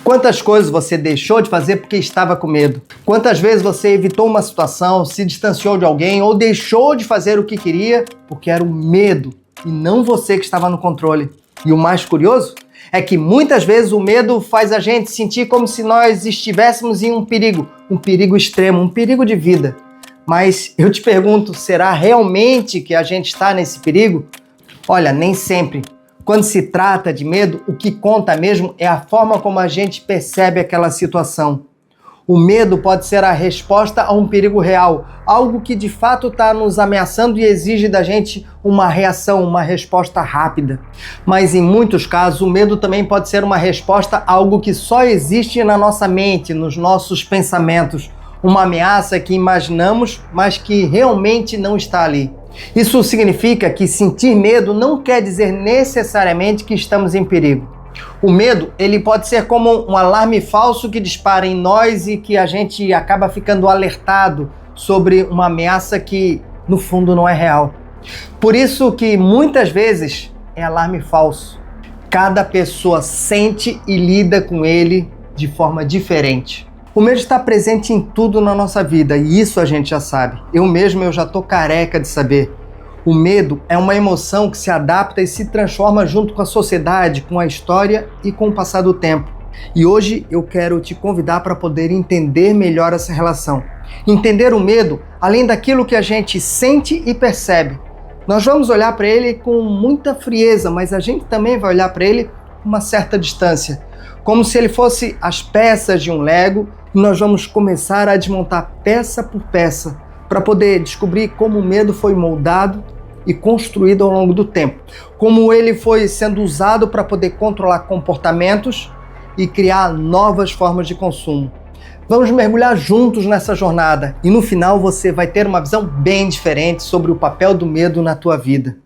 Quantas coisas você deixou de fazer porque estava com medo? Quantas vezes você evitou uma situação, se distanciou de alguém ou deixou de fazer o que queria porque era o medo e não você que estava no controle? E o mais curioso é que muitas vezes o medo faz a gente sentir como se nós estivéssemos em um perigo extremo, um perigo de vida. Mas eu te pergunto, será realmente que a gente está nesse perigo? Olha, nem sempre. Quando se trata de medo, o que conta mesmo é a forma como a gente percebe aquela situação. O medo pode ser a resposta a um perigo real, algo que de fato está nos ameaçando e exige da gente uma reação, uma resposta rápida. Mas em muitos casos, o medo também pode ser uma resposta a algo que só existe na nossa mente, nos nossos pensamentos. Uma ameaça que imaginamos, mas que realmente não está ali. Isso significa que sentir medo não quer dizer necessariamente que estamos em perigo. O medo, ele pode ser como um alarme falso que dispara em nós e que a gente acaba ficando alertado sobre uma ameaça que, no fundo, não é real. Por isso que muitas vezes é alarme falso. Cada pessoa sente e lida com ele de forma diferente. O medo está presente em tudo na nossa vida e isso a gente já sabe. Eu já tô careca de saber. O medo é uma emoção que se adapta e se transforma junto com a sociedade, com a história e com o passar do tempo. E hoje eu quero te convidar para poder entender melhor essa relação. Entender o medo além daquilo que a gente sente e percebe. Nós vamos olhar para ele com muita frieza, mas a gente também vai olhar para ele com uma certa distância. Como se ele fosse as peças de um Lego, e nós vamos começar a desmontar peça por peça para poder descobrir como o medo foi moldado e construído ao longo do tempo. Como ele foi sendo usado para poder controlar comportamentos e criar novas formas de consumo. Vamos mergulhar juntos nessa jornada e no final você vai ter uma visão bem diferente sobre o papel do medo na tua vida.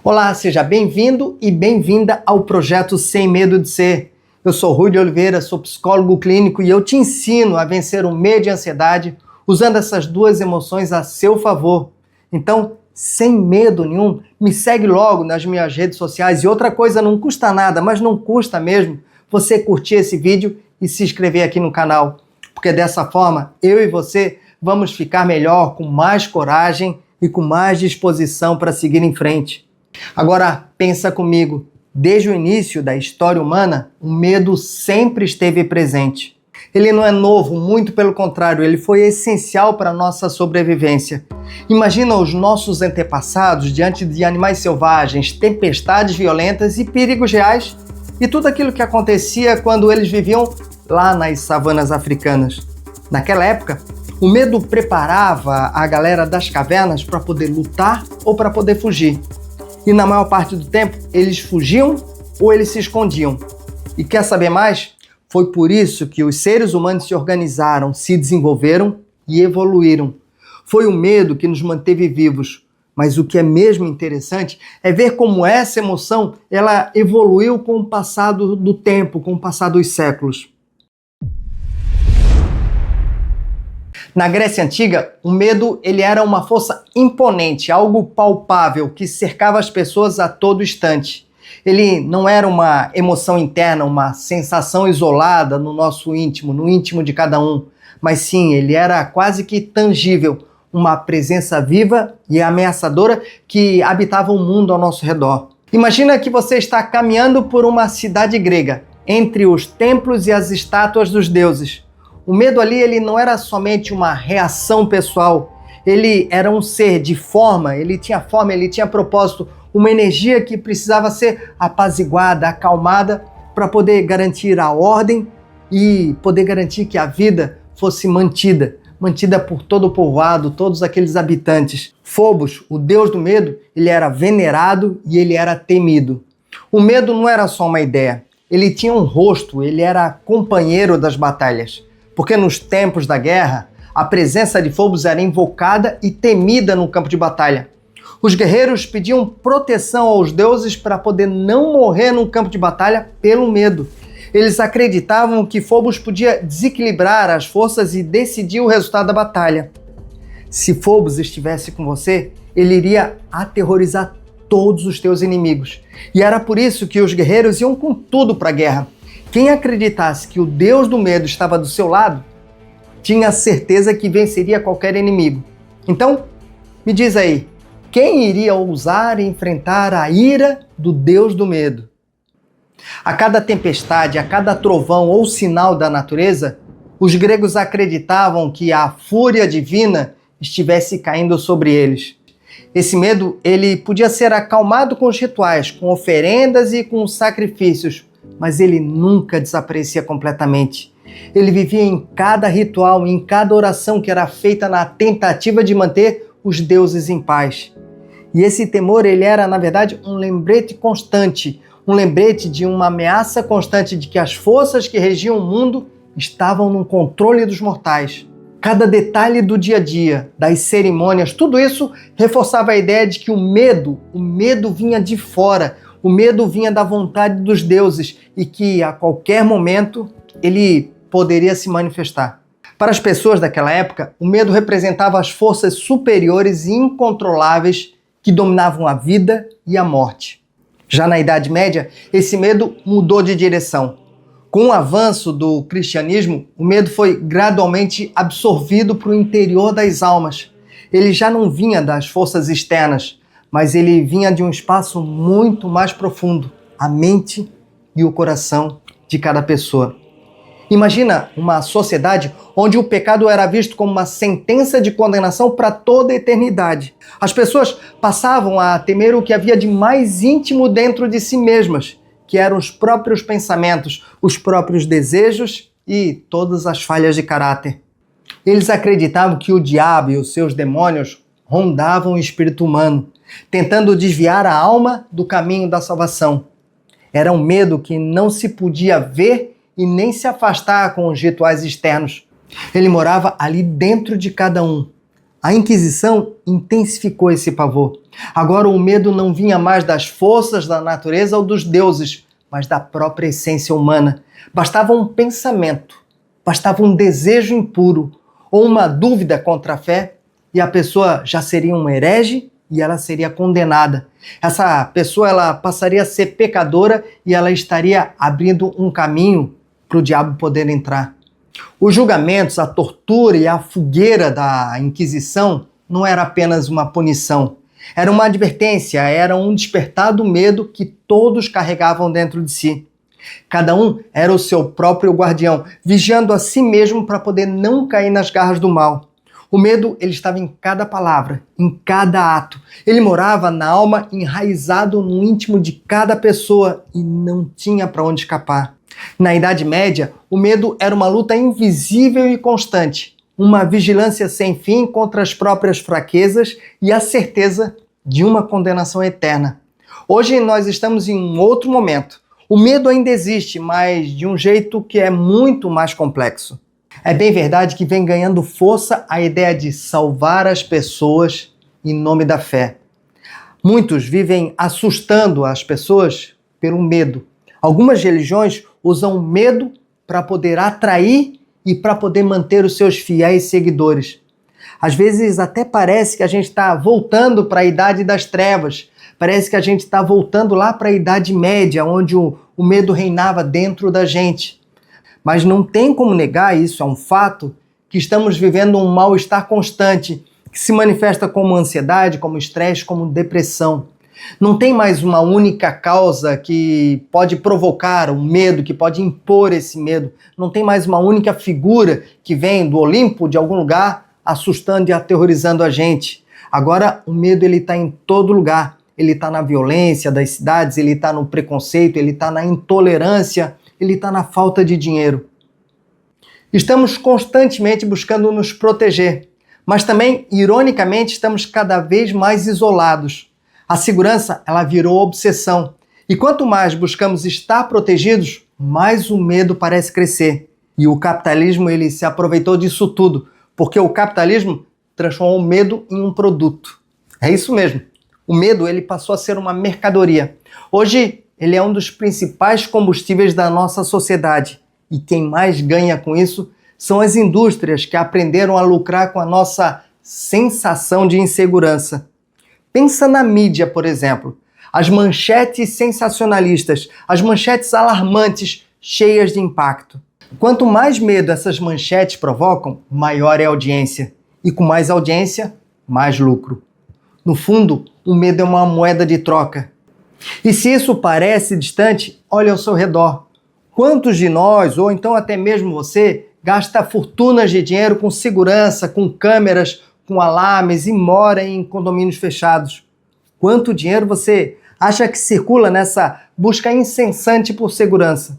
Olá, seja bem-vindo e bem-vinda ao projeto Sem Medo de Ser. Eu sou Rui de Oliveira, sou psicólogo clínico e eu te ensino a vencer o medo e a ansiedade usando essas duas emoções a seu favor. Então, sem medo nenhum, me segue logo nas minhas redes sociais. E outra coisa, não custa nada, mas não custa mesmo você curtir esse vídeo e se inscrever aqui no canal. Porque dessa forma, eu e você vamos ficar melhor, com mais coragem e com mais disposição para seguir em frente. Agora, pensa comigo. Desde o início da história humana, o medo sempre esteve presente. Ele não é novo, muito pelo contrário, ele foi essencial para a nossa sobrevivência. Imagina os nossos antepassados diante de animais selvagens, tempestades violentas e perigos reais e tudo aquilo que acontecia quando eles viviam lá nas savanas africanas. Naquela época, o medo preparava a galera das cavernas para poder lutar ou para poder fugir. E na maior parte do tempo, eles fugiam ou eles se escondiam. E quer saber mais? Foi por isso que os seres humanos se organizaram, se desenvolveram e evoluíram. Foi o medo que nos manteve vivos. Mas o que é mesmo interessante é ver como essa emoção ela evoluiu com o passar do tempo, com o passar dos séculos. Na Grécia Antiga, o medo ele era uma força imponente, algo palpável que cercava as pessoas a todo instante. Ele não era uma emoção interna, uma sensação isolada no nosso íntimo, no íntimo de cada um, mas sim, ele era quase que tangível, uma presença viva e ameaçadora que habitava o mundo ao nosso redor. Imagina que você está caminhando por uma cidade grega, entre os templos e as estátuas dos deuses. O medo ali ele não era somente uma reação pessoal, ele era um ser de forma, ele tinha propósito, uma energia que precisava ser apaziguada, acalmada para poder garantir a ordem e poder garantir que a vida fosse mantida por todo o povoado, todos aqueles habitantes. Phobos, o deus do medo, ele era venerado e ele era temido. O medo não era só uma ideia, ele tinha um rosto, ele era companheiro das batalhas. Porque nos tempos da guerra, a presença de Phobos era invocada e temida no campo de batalha. Os guerreiros pediam proteção aos deuses para poder não morrer no campo de batalha pelo medo. Eles acreditavam que Phobos podia desequilibrar as forças e decidir o resultado da batalha. Se Phobos estivesse com você, ele iria aterrorizar todos os teus inimigos. E era por isso que os guerreiros iam com tudo para a guerra. Quem acreditasse que o Deus do medo estava do seu lado, tinha certeza que venceria qualquer inimigo. Então, me diz aí, quem iria ousar enfrentar a ira do Deus do medo? A cada tempestade, a cada trovão ou sinal da natureza, os gregos acreditavam que a fúria divina estivesse caindo sobre eles. Esse medo, ele podia ser acalmado com os rituais, com oferendas e com sacrifícios, mas ele nunca desaparecia completamente. Ele vivia em cada ritual, em cada oração que era feita na tentativa de manter os deuses em paz. E esse temor, ele era, na verdade, um lembrete constante, um lembrete de uma ameaça constante de que as forças que regiam o mundo estavam no controle dos mortais. Cada detalhe do dia a dia, das cerimônias, tudo isso reforçava a ideia de que o medo vinha de fora, o medo vinha da vontade dos deuses e que a qualquer momento ele poderia se manifestar. Para as pessoas daquela época, o medo representava as forças superiores e incontroláveis que dominavam a vida e a morte. Já na Idade Média, esse medo mudou de direção. Com o avanço do cristianismo, o medo foi gradualmente absorvido para o interior das almas. Ele já não vinha das forças externas, mas ele vinha de um espaço muito mais profundo, a mente e o coração de cada pessoa. Imagina uma sociedade onde o pecado era visto como uma sentença de condenação para toda a eternidade. As pessoas passavam a temer o que havia de mais íntimo dentro de si mesmas, que eram os próprios pensamentos, os próprios desejos e todas as falhas de caráter. Eles acreditavam que o diabo e os seus demônios rondavam o espírito humano, tentando desviar a alma do caminho da salvação. Era um medo que não se podia ver e nem se afastar com os rituais externos. Ele morava ali dentro de cada um. A Inquisição intensificou esse pavor. Agora o medo não vinha mais das forças da natureza ou dos deuses, mas da própria essência humana. Bastava um pensamento, bastava um desejo impuro ou uma dúvida contra a fé e a pessoa já seria um herege e ela seria condenada. Essa pessoa ela passaria a ser pecadora e ela estaria abrindo um caminho para o diabo poder entrar. Os julgamentos, a tortura e a fogueira da Inquisição não era apenas uma punição. Era uma advertência, era um despertar do medo que todos carregavam dentro de si. Cada um era o seu próprio guardião, vigiando a si mesmo para poder não cair nas garras do mal. O medo ele estava em cada palavra, em cada ato. Ele morava na alma, enraizado no íntimo de cada pessoa e não tinha para onde escapar. Na Idade Média, o medo era uma luta invisível e constante, uma vigilância sem fim contra as próprias fraquezas e a certeza de uma condenação eterna. Hoje nós estamos em um outro momento. O medo ainda existe, mas de um jeito que é muito mais complexo. É bem verdade que vem ganhando força a ideia de salvar as pessoas em nome da fé. Muitos vivem assustando as pessoas pelo medo. Algumas religiões usam medo para poder atrair e para poder manter os seus fiéis seguidores. Às vezes até parece que a gente está voltando para a Idade das Trevas, parece que a gente está voltando lá para a Idade Média, onde o medo reinava dentro da gente. Mas não tem como negar, isso é um fato, que estamos vivendo um mal-estar constante, que se manifesta como ansiedade, como estresse, como depressão. Não tem mais uma única causa que pode provocar o medo, que pode impor esse medo. Não tem mais uma única figura que vem do Olimpo, de algum lugar, assustando e aterrorizando a gente. Agora o medo ele está em todo lugar. Ele está na violência das cidades, ele está no preconceito, ele está na intolerância, ele está na falta de dinheiro. Estamos constantemente buscando nos proteger, mas também, ironicamente, estamos cada vez mais isolados. A segurança, ela virou obsessão. E quanto mais buscamos estar protegidos, mais o medo parece crescer. E o capitalismo, ele se aproveitou disso tudo, porque o capitalismo transformou o medo em um produto. É isso mesmo. O medo, ele passou a ser uma mercadoria. Hoje, ele é um dos principais combustíveis da nossa sociedade. E quem mais ganha com isso são as indústrias que aprenderam a lucrar com a nossa sensação de insegurança. Pensa na mídia, por exemplo. As manchetes sensacionalistas, as manchetes alarmantes, cheias de impacto. Quanto mais medo essas manchetes provocam, maior é a audiência. E com mais audiência, mais lucro. No fundo, o medo é uma moeda de troca. E se isso parece distante, olha ao seu redor. Quantos de nós, ou então até mesmo você, gasta fortunas de dinheiro com segurança, com câmeras, com alarmes e mora em condomínios fechados? Quanto dinheiro você acha que circula nessa busca incessante por segurança?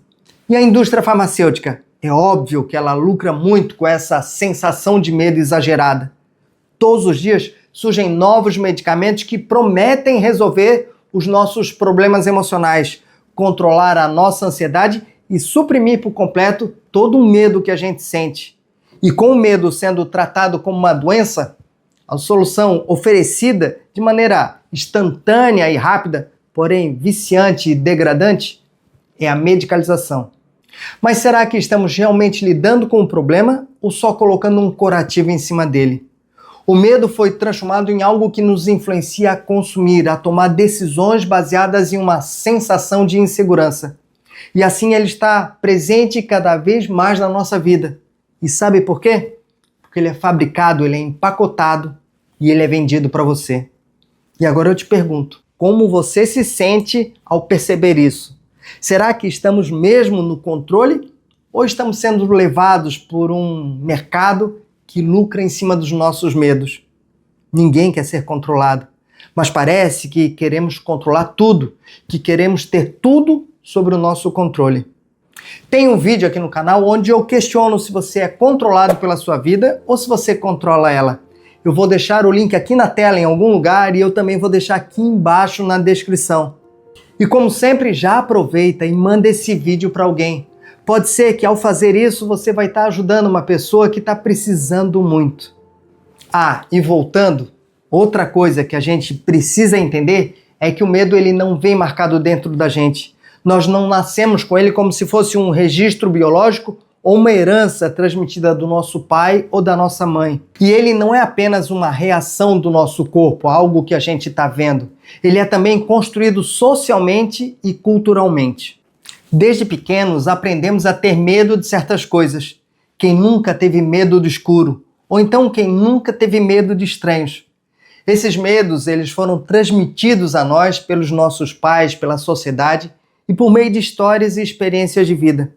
E a indústria farmacêutica? É óbvio que ela lucra muito com essa sensação de medo exagerada. Todos os dias surgem novos medicamentos que prometem resolver os nossos problemas emocionais, controlar a nossa ansiedade e suprimir por completo todo o medo que a gente sente. E com o medo sendo tratado como uma doença, a solução oferecida de maneira instantânea e rápida, porém viciante e degradante, é a medicalização. Mas será que estamos realmente lidando com o problema ou só colocando um curativo em cima dele? O medo foi transformado em algo que nos influencia a consumir, a tomar decisões baseadas em uma sensação de insegurança. E assim ele está presente cada vez mais na nossa vida. E sabe por quê? Porque ele é fabricado, ele é empacotado e ele é vendido para você. E agora eu te pergunto, como você se sente ao perceber isso? Será que estamos mesmo no controle ou estamos sendo levados por um mercado que lucra em cima dos nossos medos? Ninguém quer ser controlado, mas parece que queremos controlar tudo, que queremos ter tudo sobre o nosso controle. Tem um vídeo aqui no canal onde eu questiono se você é controlado pela sua vida ou se você controla ela. Eu vou deixar o link aqui na tela em algum lugar e eu também vou deixar aqui embaixo na descrição. E como sempre, já aproveita e manda esse vídeo para alguém. Pode ser que ao fazer isso você vai estar ajudando uma pessoa que está precisando muito. Ah, e voltando, outra coisa que a gente precisa entender é que o medo ele não vem marcado dentro da gente. Nós não nascemos com ele como se fosse um registro biológico ou uma herança transmitida do nosso pai ou da nossa mãe. E ele não é apenas uma reação do nosso corpo, algo que a gente está vendo. Ele é também construído socialmente e culturalmente. Desde pequenos aprendemos a ter medo de certas coisas. Quem nunca teve medo do escuro? Ou então quem nunca teve medo de estranhos? Esses medos eles foram transmitidos a nós pelos nossos pais, pela sociedade e por meio de histórias e experiências de vida.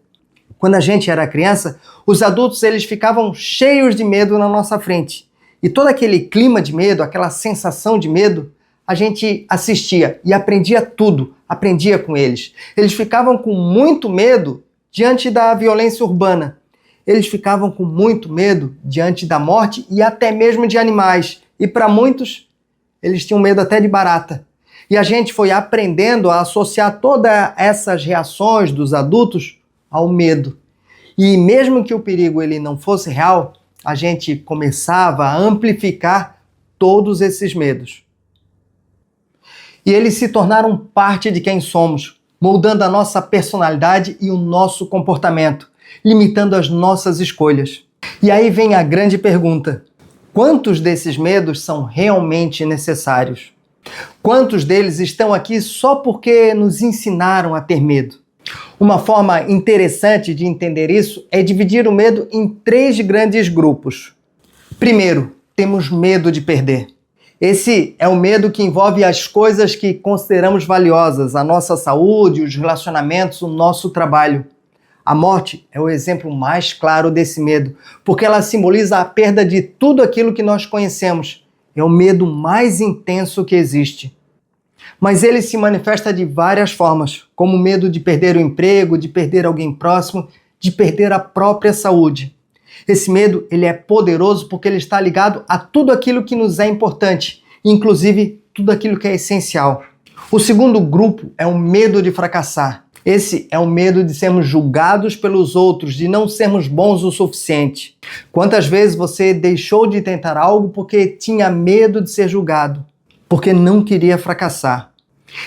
Quando a gente era criança, os adultos eles ficavam cheios de medo na nossa frente. E todo aquele clima de medo, aquela sensação de medo, a gente assistia e aprendia tudo, aprendia com eles. Eles ficavam com muito medo diante da violência urbana. Eles ficavam com muito medo diante da morte e até mesmo de animais. E para muitos, eles tinham medo até de barata. E a gente foi aprendendo a associar todas essas reações dos adultos ao medo. E mesmo que o perigo ele não fosse real, a gente começava a amplificar todos esses medos. E eles se tornaram parte de quem somos, moldando a nossa personalidade e o nosso comportamento, limitando as nossas escolhas. E aí vem a grande pergunta: quantos desses medos são realmente necessários? Quantos deles estão aqui só porque nos ensinaram a ter medo? Uma forma interessante de entender isso é dividir o medo em 3 grandes grupos. Primeiro, temos medo de perder. Esse é o medo que envolve as coisas que consideramos valiosas, a nossa saúde, os relacionamentos, o nosso trabalho. A morte é o exemplo mais claro desse medo, porque ela simboliza a perda de tudo aquilo que nós conhecemos. É o medo mais intenso que existe. Mas ele se manifesta de várias formas, como o medo de perder o emprego, de perder alguém próximo, de perder a própria saúde. Esse medo ele é poderoso porque ele está ligado a tudo aquilo que nos é importante, inclusive tudo aquilo que é essencial. O segundo grupo é o medo de fracassar. Esse é o medo de sermos julgados pelos outros, de não sermos bons o suficiente. Quantas vezes você deixou de tentar algo porque tinha medo de ser julgado, porque não queria fracassar?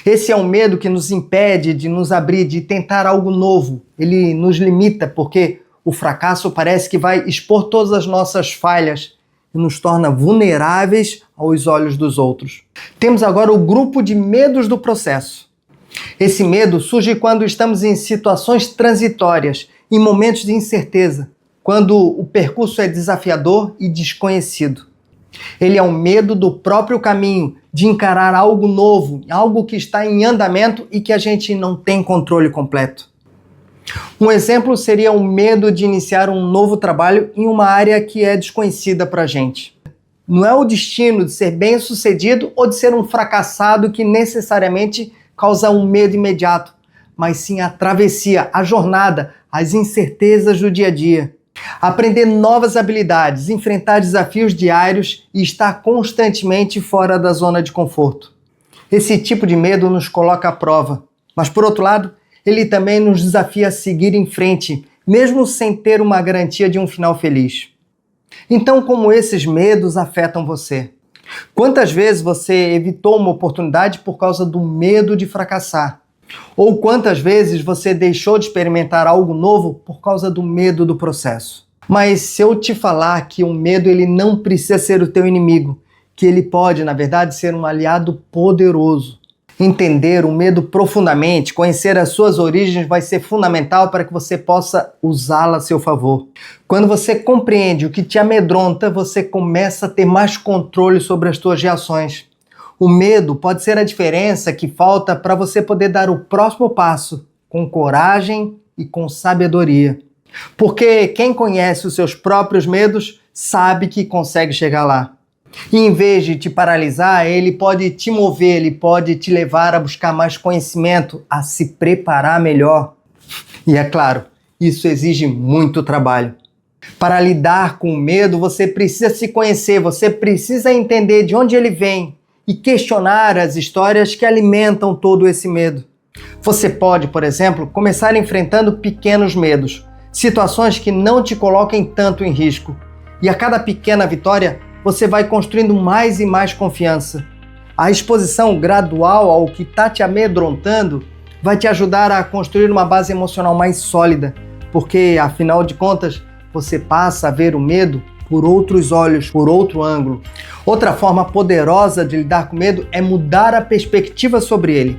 Esse é o medo que nos impede de nos abrir, de tentar algo novo. Ele nos limita porque o fracasso parece que vai expor todas as nossas falhas e nos torna vulneráveis aos olhos dos outros. Temos agora o grupo de medos do processo. Esse medo surge quando estamos em situações transitórias, em momentos de incerteza, quando o percurso é desafiador e desconhecido. Ele é o medo do próprio caminho, de encarar algo novo, algo que está em andamento e que a gente não tem controle completo. Um exemplo seria o medo de iniciar um novo trabalho em uma área que é desconhecida para a gente. Não é o destino de ser bem-sucedido ou de ser um fracassado que necessariamente causa um medo imediato, mas sim a travessia, a jornada, as incertezas do dia a dia. Aprender novas habilidades, enfrentar desafios diários e estar constantemente fora da zona de conforto. Esse tipo de medo nos coloca à prova, mas por outro lado, ele também nos desafia a seguir em frente, mesmo sem ter uma garantia de um final feliz. Então, como esses medos afetam você? Quantas vezes você evitou uma oportunidade por causa do medo de fracassar? Ou quantas vezes você deixou de experimentar algo novo por causa do medo do processo? Mas se eu te falar que o medo ele não precisa ser o teu inimigo, que ele pode, na verdade, ser um aliado poderoso. Entender o medo profundamente, conhecer as suas origens vai ser fundamental para que você possa usá-la a seu favor. Quando você compreende o que te amedronta, você começa a ter mais controle sobre as suas reações. O medo pode ser a diferença que falta para você poder dar o próximo passo com coragem e com sabedoria. Porque quem conhece os seus próprios medos sabe que consegue chegar lá. E em vez de te paralisar, ele pode te mover, ele pode te levar a buscar mais conhecimento, a se preparar melhor. E é claro, isso exige muito trabalho. Para lidar com o medo, você precisa se conhecer, você precisa entender de onde ele vem e questionar as histórias que alimentam todo esse medo. Você pode, por exemplo, começar enfrentando pequenos medos, situações que não te coloquem tanto em risco. E a cada pequena vitória, você vai construindo mais e mais confiança. A exposição gradual ao que está te amedrontando vai te ajudar a construir uma base emocional mais sólida, porque, afinal de contas, você passa a ver o medo por outros olhos, por outro ângulo. Outra forma poderosa de lidar com medo é mudar a perspectiva sobre ele.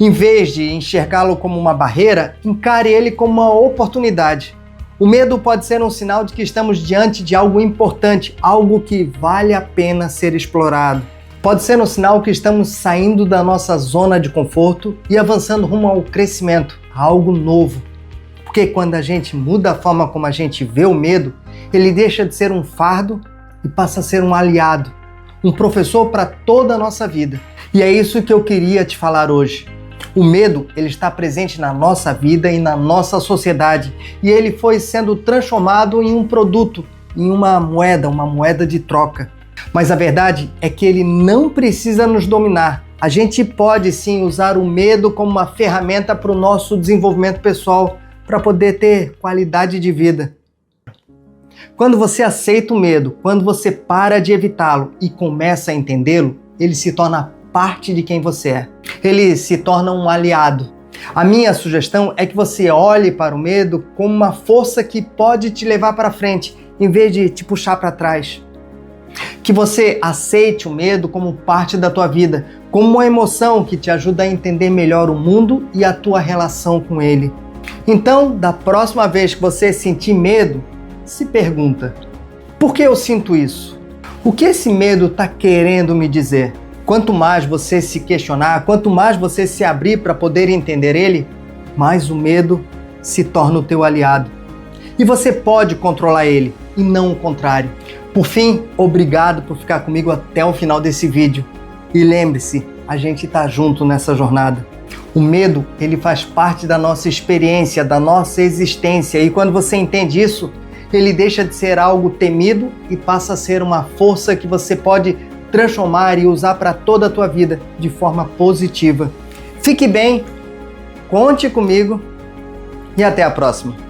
Em vez de enxergá-lo como uma barreira, encare ele como uma oportunidade. O medo pode ser um sinal de que estamos diante de algo importante, algo que vale a pena ser explorado. Pode ser um sinal que estamos saindo da nossa zona de conforto e avançando rumo ao crescimento, a algo novo. Porque quando a gente muda a forma como a gente vê o medo, ele deixa de ser um fardo e passa a ser um aliado, um professor para toda a nossa vida. E é isso que eu queria te falar hoje. O medo, ele está presente na nossa vida e na nossa sociedade, e ele foi sendo transformado em um produto, em uma moeda de troca. Mas a verdade é que ele não precisa nos dominar. A gente pode sim usar o medo como uma ferramenta para o nosso desenvolvimento pessoal, para poder ter qualidade de vida. Quando você aceita o medo, quando você para de evitá-lo e começa a entendê-lo, ele se torna parte de quem você é. Ele se torna um aliado. A minha sugestão é que você olhe para o medo como uma força que pode te levar para frente, em vez de te puxar para trás. Que você aceite o medo como parte da tua vida, como uma emoção que te ajuda a entender melhor o mundo e a tua relação com ele. Então, da próxima vez que você sentir medo, se pergunta: por que eu sinto isso? O que esse medo está querendo me dizer? Quanto mais você se questionar, quanto mais você se abrir para poder entender ele, mais o medo se torna o teu aliado. E você pode controlar ele, e não o contrário. Por fim, obrigado por ficar comigo até o final desse vídeo. E lembre-se, a gente está junto nessa jornada. O medo, ele faz parte da nossa experiência, da nossa existência. E quando você entende isso, ele deixa de ser algo temido e passa a ser uma força que você pode transformar e usar para toda a tua vida de forma positiva. Fique bem, conte comigo e até a próxima.